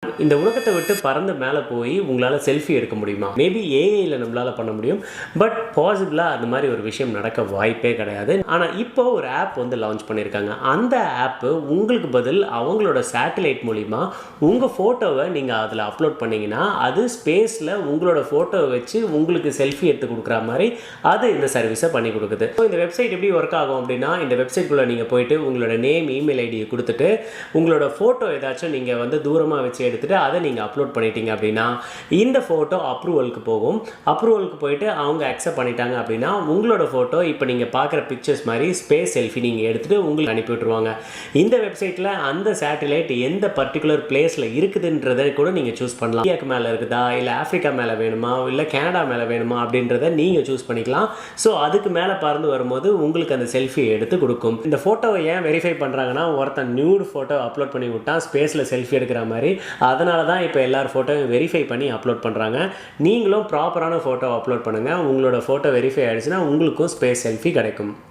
இந்த உலகத்தை விட்டு பறந்து மேலே போய் உங்களால் செல்ஃபி எடுக்க முடியுமா? மேபி ஏஐயில் நம்மளால் பண்ண முடியும். பட் பாசிபிளாக அந்த மாதிரி ஒரு விஷயம் நடக்க வாய்ப்பே கிடையாது. ஆனால் இப்போ ஒரு ஆப் வந்து லான்ச் பண்ணியிருக்காங்க. அந்த ஆப்பு உங்களுக்கு பதில் அவங்களோட சேட்டலைட் மூலிமா உங்கள் ஃபோட்டோவை நீங்கள் அதில் அப்லோட் பண்ணிங்கன்னா அது ஸ்பேஸில் உங்களோட ஃபோட்டோவை வச்சு உங்களுக்கு செல்ஃபி எடுத்து கொடுக்குற மாதிரி அது இந்த சர்வீஸை பண்ணி கொடுக்குது. ஸோ இந்த வெப்சைட் எப்படி ஒர்க் ஆகும் அப்படின்னா, இந்த வெப்சைட்குள்ளே நீங்கள் போயிட்டு உங்களோட நேம், இமெயில் ஐடியை கொடுத்துட்டு உங்களோட ஃபோட்டோ ஏதாச்சும் நீங்கள் வந்து தூரமாக வச்சு எடுத்துகிட்டு அதை நீங்கள் அப்லோட் பண்ணிட்டீங்க அப்படின்னா இந்த ஃபோட்டோ அப்ரூவலுக்கு போகும். அப்ரூவலுக்கு போயிட்டு அவங்க அக்செப்ட் பண்ணிட்டாங்க அப்படின்னா உங்களோட ஃபோட்டோ இப்போ நீங்கள் பார்க்குற பிக்சர்ஸ் மாதிரி ஸ்பேஸ் செல்ஃபி நீங்கள் எடுத்துகிட்டு உங்களுக்கு அனுப்பி விட்ருவாங்க. இந்த வெப்சைட்டில் அந்த சேட்டலைட் எந்த பர்டிகுலர் பிளேஸில் இருக்குதுன்றதை கூட நீங்கள் சூஸ் பண்ணலாம். இந்தியாவுக்கு மேலே இருக்குதா, இல்லை ஆஃப்ரிக்கா மேலே வேணுமா, இல்லை கனடா மேலே வேணுமா அப்படின்றத நீங்கள் சூஸ் பண்ணிக்கலாம். ஸோ அதுக்கு மேலே பறந்து வரும்போது உங்களுக்கு அந்த செல்ஃபியை எடுத்து கொடுக்கும். இந்த ஃபோட்டோவை ஏன் வெரிஃபை பண்ணுறாங்கன்னா, ஒருத்தன் நியூட் ஃபோட்டோ அப்லோட் பண்ணி விட்டான் ஸ்பேஸில் செல்ஃபி எடுக்கிற மாதிரி. அதனால தான் இப்போ எல்லார் ஃபோட்டோவையும் வெரிஃபை பண்ணி அப்லோட் பண்ணுறாங்க. நீங்களும் ப்ராப்பரான ஃபோட்டோ அப்லோட் பண்ணுங்கள். உங்களோட ஃபோட்டோ வெரிஃபை ஆகிடுச்சுன்னா உங்களுக்கும் ஸ்பேஸ் செல்ஃபி கிடைக்கும்.